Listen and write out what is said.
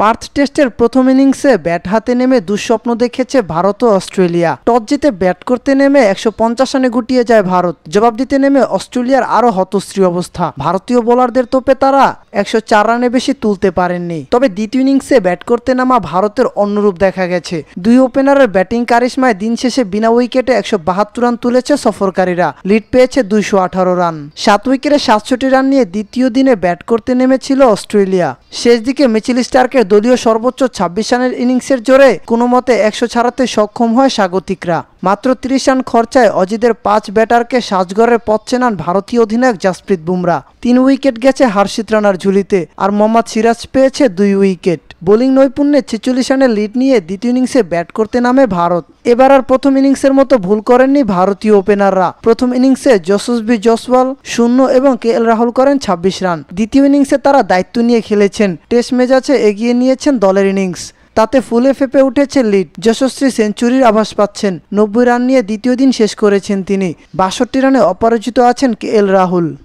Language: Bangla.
পার্থ টেস্টের প্রথম ইনিংসে ব্যাট হাতে নেমে দুঃস্বপ্ন দেখেছে ভারত ও অস্ট্রেলিয়া। টস জিতে ব্যাট করতে নেমে 150 রানে গুটিয়ে যায় ভারত। জবাব দিতে নেমে অস্ট্রেলিয়ার আরও হতশ্রী অবস্থা। ভারতীয় বোলারদের তোপে তারা 104 রানে বেশি তুলতে পারেননি। তবে দ্বিতীয় ইনিংসে ব্যাট করতে নামা ভারতের অন্যরূপ দেখা গেছে। দুই ওপেনারের ব্যাটিং কারিশমায় দিন শেষে বিনা উইকেটে 172 রান তুলেছে সফরকারীরা। লিড পেয়েছে 218 রান। 7 উইকেটে 67 রান নিয়ে দ্বিতীয় দিনে ব্যাট করতে নেমেছিল অস্ট্রেলিয়া। শেষ দিকে মিচেল স্টার্কের দলীয় সর্বোচ্চ 26 রানের ইনিংসের জোরে কোনো মতে 100 ছাড়াতে সক্ষম হয় স্বাগতিকরা। মাত্র 30 রান খরচায় অজিদের 5 ব্যাটারকে সাজঘরের পথ চেনান ভারতীয় অধিনায়ক জাসপ্রীত বুমরা। 3 উইকেট গেছে হর্ষিত রানার ঝুলিতে, আর মোহাম্মদ সিরাজ পেয়েছে 2 উইকেট। বোলিং নৈপুণ্যে 46 রানের লিড নিয়ে দ্বিতীয় ইনিংসে ব্যাট করতে নামে ভারত। এবার আর প্রথম ইনিংসের মতো ভুল করেননি ভারতীয় ওপেনাররা। প্রথম ইনিংসে যশস্বী জয়সওয়াল 0 এবং কেএল রাহুল করেন 26 রান। দ্বিতীয় ইনিংসে তারা দায়িত্ব নিয়ে খেলেছেন। টেস্ট মেজাজে এগিয়ে নিয়েছেন দলের ইনিংস। তাতে ফুলে ফেপে উঠেছে লিড। যশস্বী সেঞ্চুরির আভাস পাচ্ছেন। 90 রান নিয়ে দ্বিতীয় দিন শেষ করেছেন তিনি। 62 রানে অপরাজিত আছেন কেএল রাহুল।